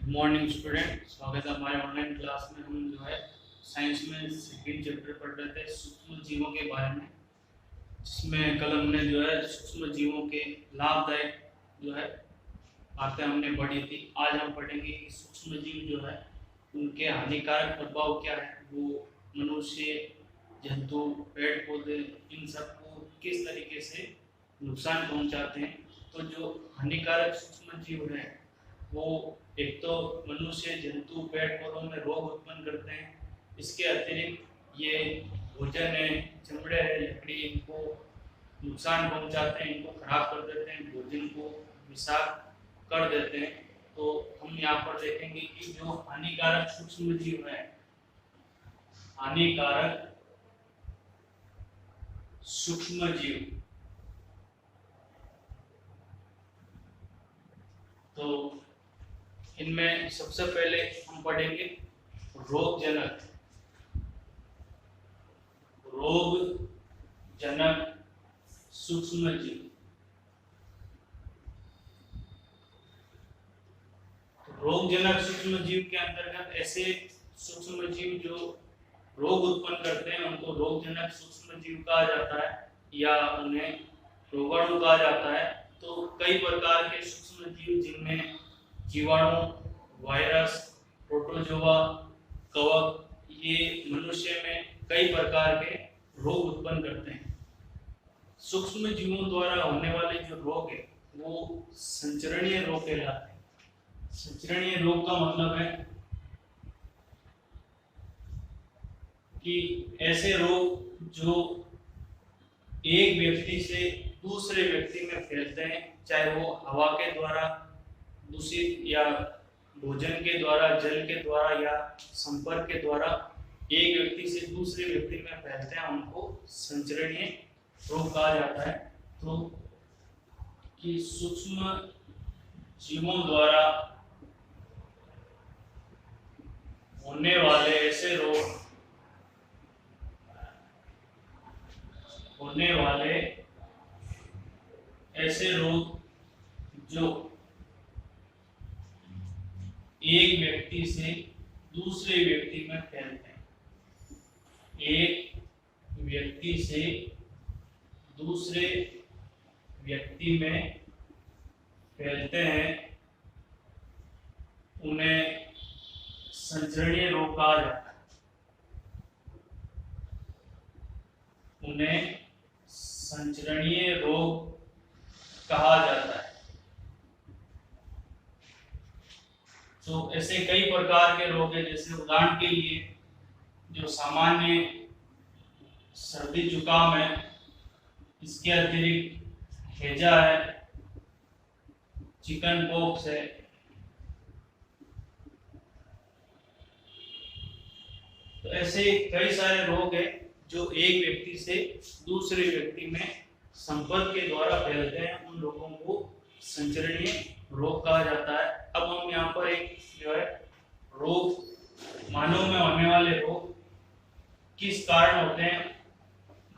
Morning student, स्वागत है हमारे ऑनलाइन क्लास में। हम जो है साइंस में सेकंड चैप्टर पढ़ रहे थे सूक्ष्म जीवों के बारे में, जिसमें कल हमने जो है सूक्ष्म जीवों के लाभदायक जो है बातें हमने पढ़ी थी। आज हम पढ़ेंगे कि सूक्ष्म जीव जो है उनके हानिकारक प्रभाव क्या है, वो मनुष्य, जंतु, पेड़ पौधे, इन सबको किस तरीके से नुकसान पहुंचाते हैं। तो जो हानिकारक सूक्ष्म जीव है वो एक तो मनुष्य, जंतु, पेड़ पौधों में रोग उत्पन्न करते हैं। इसके अतिरिक्त ये भोजन है, चमड़े है, लकड़ी, इनको नुकसान पहुंचाते हैं, इनको खराब कर देते हैं, भोजन को विषाक्त कर देते हैं। तो हम यहाँ पर देखेंगे कि जो हानिकारक सूक्ष्म जीव है, हानिकारक सूक्ष्म जीव, तो इनमें सबसे पहले हम पढ़ेंगे रोगजनक सूक्ष्म जीव। रोगजनक सूक्ष्म जीव के अंतर्गत ऐसे सूक्ष्म जीव जो रोग उत्पन्न करते हैं उनको रोगजनक सूक्ष्म जीव कहा जाता है या उन्हें रोगाणु कहा जाता है। तो कई प्रकार के सूक्ष्म जीव जिनमें जीवाणु, वायरस, प्रोटोजोआ, कवक, ये मनुष्य में कई प्रकार के रोग उत्पन्न करते हैं। सूक्ष्म जीवों द्वारा होने वाले जो रोग है वो संचरणीय रोग कहलाते हैं। संचरणीय रोग का मतलब है कि ऐसे रोग जो एक व्यक्ति से दूसरे व्यक्ति में फैलते हैं, चाहे वो हवा के द्वारा, दूषित या भोजन के द्वारा, जल के द्वारा या संपर्क के द्वारा एक व्यक्ति से दूसरे व्यक्ति में फैलते हैं, उनको संचरणीय रोग कहा जाता है। तो कि सूक्ष्म जीवों द्वारा होने वाले ऐसे रोग, जो एक व्यक्ति से दूसरे व्यक्ति में फैलते हैं, एक व्यक्ति से दूसरे व्यक्ति में फैलते हैं, उन्हें संचरणीय रोग कहा जाता है। उन्हें संचरणीय रोग कहा जाता है। तो ऐसे कई प्रकार के रोग हैं, जैसे उदाहरण के लिए जो सामान्य सर्दी जुकाम है, इसके अतिरिक्त हैजा है, चिकन पॉक्स है, तो ऐसे कई सारे रोग हैं जो एक व्यक्ति से दूसरे व्यक्ति में संपर्क के द्वारा फैलते हैं, उन लोगों को संचरणीय रोग कहा जाता है। अब हम यहाँ पर एक जो है रोग, मानव में होने वाले रोग किस कारण होते हैं,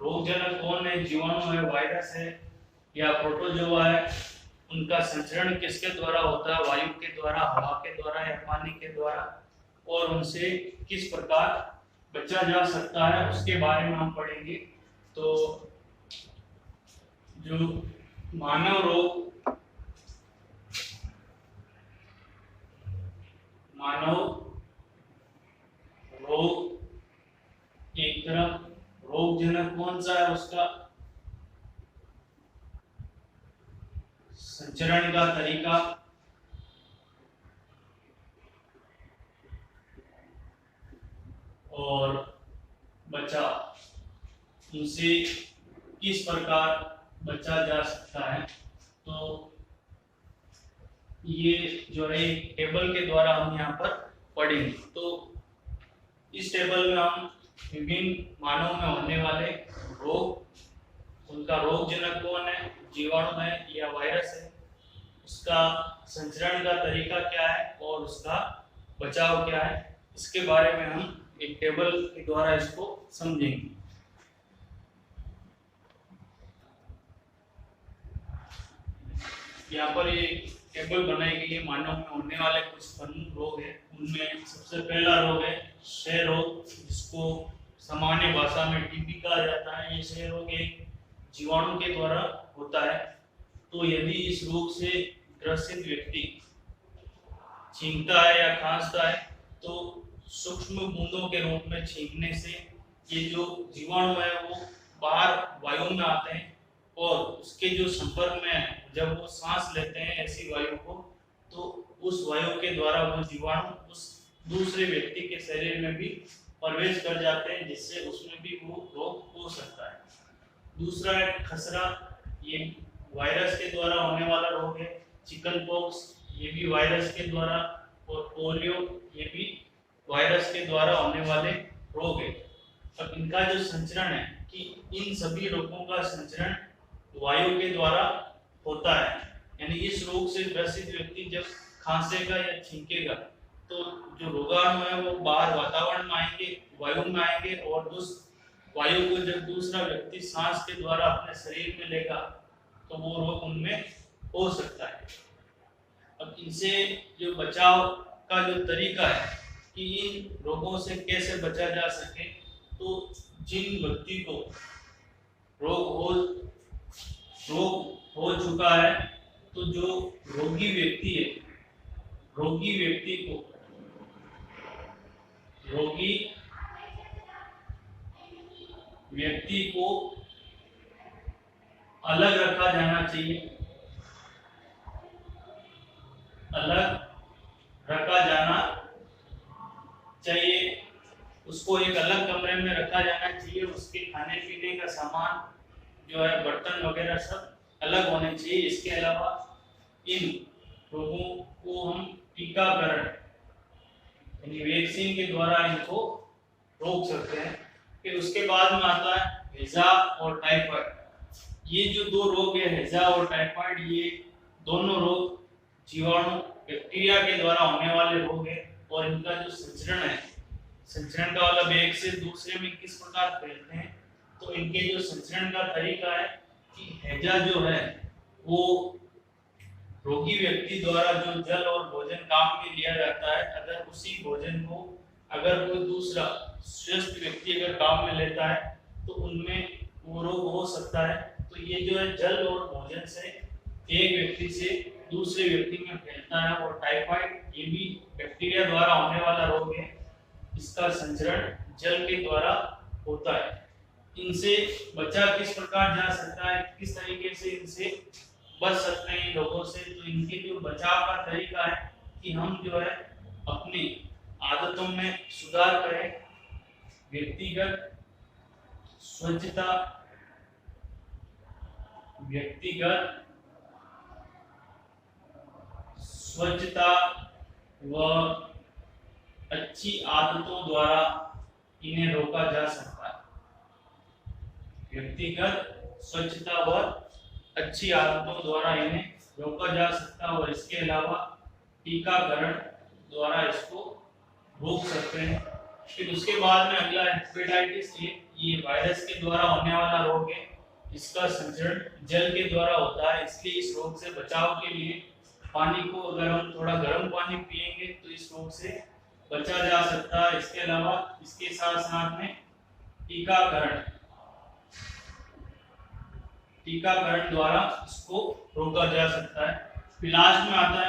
रोगजनक कौन है, जीवाणु है, वायरस है या प्रोटोजोआ है, उनका संचरण किसके द्वारा होता है, वायु के द्वारा, हवा के द्वारा या पानी के द्वारा, और उनसे किस प्रकार बचा जा सकता है, उसके बारे में हम पढ़ेंगे। तो जो मानव रोग एक तरफ रोगजनक कौन सा है, उसका संचरण का तरीका, और बचाव, उनसे किस प्रकार बचा जा सकता है। तो ये जो है टेबल के द्वारा हम यहाँ पर पढ़ेंगे। तो इस टेबल में हम विभिन्न मानव में होने वाले रोग, उनका रोगजनक कौन है, जीवाणु है या वायरस है, उसका संचरण का तरीका क्या है और उसका बचाव क्या है, इसके बारे में हम एक टेबल के द्वारा इसको समझेंगे। यहाँ पर ये टेबल बनाई गई है मानव में होने वाले कुछ प्रमुख रोग है। उनमें सबसे पहला रोग है क्षय रोग, जिसको सामान्य भाषा में टीबी कहा जाता है। ये क्षय रोग एक जीवाणु के द्वारा होता है। तो यदि इस रोग से ग्रसित व्यक्ति छींकता है या खांसता है तो सूक्ष्म बूंदों के रूप में छींकने से ये जो जीवाणु है वो बाहर वायु में आते हैं और उसके जो संपर्क में जब वो सांस लेते हैं ऐसी वायु को, तो उस वायु के द्वारा वो जीवाणु उस दूसरे व्यक्ति के शरीर में भी प्रवेश कर जाते हैं, जिससे उसमें भी वो रोग हो सकता है। दूसरा है खसरा, ये वायरस के द्वारा होने वाला रोग है। चिकन पॉक्स, ये भी वायरस के द्वारा, और पोलियो, ये भी वायरस के द्वारा होने वाले रोग है। अब इनका जो संचरण है कि इन सभी रोगों का संचरण वायु के द्वारा होता है, यानी इस रोग से ग्रसित व्यक्ति जब खांसेगा या छींकेगा तो जो रोगाणु है वो बाहर वातावरण में आएंगे, वायु में आएंगे, और उस वायु को जब दूसरा व्यक्ति सांस के द्वारा अपने शरीर में लेगा तो वो रोग उनमें हो सकता है। अब इनसे जो बचाव का जो तरीका है कि इन रोगों से कैसे बचा जा सके, तो जिन व्यक्ति को रोग हो चुका है, तो जो रोगी व्यक्ति है, रोगी व्यक्ति को अलग रखा जाना चाहिए, उसको एक अलग कमरे में रखा जाना चाहिए। उसके खाने पीने का सामान जो है, बर्तन वगैरह सब अलग होने चाहिए। इसके अलावा इन रोगों को हम टीकाकरण यानी वैक्सीन के द्वारा इनको रोक सकते हैं। फिर उसके बाद में आता है हैजा और टाइफाइड। ये जो दो रोग है, हैजा और टाइफाइड, ये दोनों रोग जीवाणु बैक्टीरिया के द्वारा होने वाले रोग है। और इनका जो संचरण है, संचरण का मतलब एक से दूसरे में किस प्रकार फैलते हैं, तो इनके जो संचरण का तरीका है कि हैजा जो है वो रोगी व्यक्ति द्वारा जो जल और भोजन काम में लिया जाता है, अगर उसी भोजन को अगर कोई दूसरा स्वस्थ व्यक्ति अगर काम में लेता है तो उनमें वो रोग हो सकता है। तो ये जो है जल और भोजन से एक व्यक्ति से दूसरे व्यक्ति में फैलता है। और टाइफाइड, ये भी बैक्टीरिया द्वारा होने वाला रोग है। इसका संचरण जल के द्वारा होता है। इनसे बचा किस प्रकार जा सकता है, किस तरीके से इनसे बच सकते हैं इन लोगों से, तो इनके जो बचाव का तरीका है कि हम जो है अपनी आदतों में सुधार करें। व्यक्तिगत स्वच्छता व अच्छी आदतों द्वारा इन्हें रोका जा सकता है। व्यक्तिगत स्वच्छता व अच्छी आदतों द्वारा इन्हें रोका जा सकता है। और इसके अलावा टीकाकरण द्वारा इसको रोक सकते हैं। फिर उसके बाद में अगला हेपेटाइटिस ए, ये वायरस के द्वारा होने वाला रोग है। इसका संचरण जल के द्वारा होता है। इसलिए इस रोग से बचाव के लिए पानी को अगर हम थोड़ा गर्म पानी पिएंगे तो इस रोग से बचा जा सकता है। इसके अलावा इसके साथ साथ में टीकाकरण द्वारा इसको रोका जा सकता है। फिर लास्ट में आता है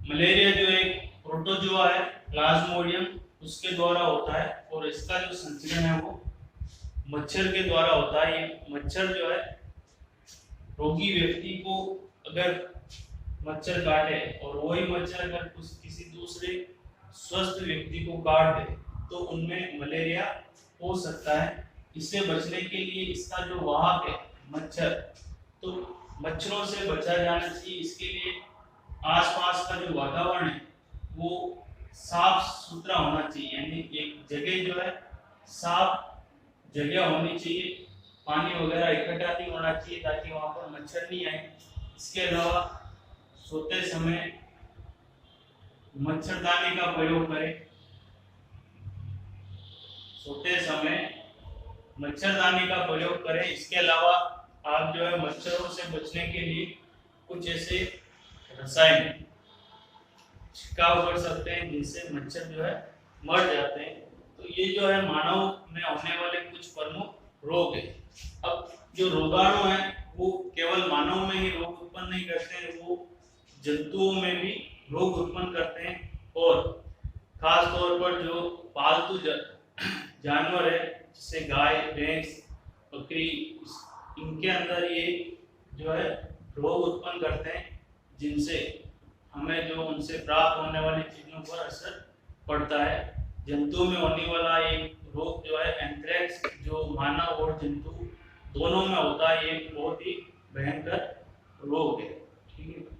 मलेरिया जो एक प्रोटोजोआ है, प्लाज्मोडियम, उसके द्वारा होता है। और इसका जो संचरण है वो मच्छर के द्वारा होता है। ये मच्छर जो है रोगी व्यक्ति को अगर मच्छर काटे और वही मच्छर अगर किसी दूसरे स्वस्थ व्यक्ति को काट दे तो उनमें मलेरिया हो सकता है। इससे बचने के लिए इसका जो वाहक है मच्छर, तो मच्छरों से बचा जाना चाहिए। इसके लिए आसपास का जो वातावरण है वो साफ सुथरा होना चाहिए, यानी एक जगह जो है साफ जगह होनी चाहिए। पानी वगैरह इकट्ठा नहीं होना चाहिए ताकि वहां पर मच्छर नहीं आए। इसके अलावा सोते समय मच्छरदानी का प्रयोग करें। इसके अलावा आप जो है मच्छरों से बचने के लिए कुछ ऐसे रसायन छिड़काव कर सकते हैं जिससे मच्छर जो है मर जाते हैं। तो ये जो है मानव में होने वाले कुछ प्रमुख रोग है। अब जो रोगाणु है वो केवल मानव में ही रोग उत्पन्न नहीं करते हैं, वो जंतुओं में भी रोग उत्पन्न करते हैं। और खास तौर पर जो पालतू जानवर है जैसे गाय, भैंस, बकरी, इनके अंदर ये जो है रोग उत्पन्न करते हैं जिनसे हमें जो उनसे प्राप्त होने वाली चीजों पर असर पड़ता है। जंतुओं में होने वाला ये रोग जो है एंथ्रेक्स, जो मानव और जंतु दोनों में होता है, ये बहुत ही भयंकर रोग है। ठीक है।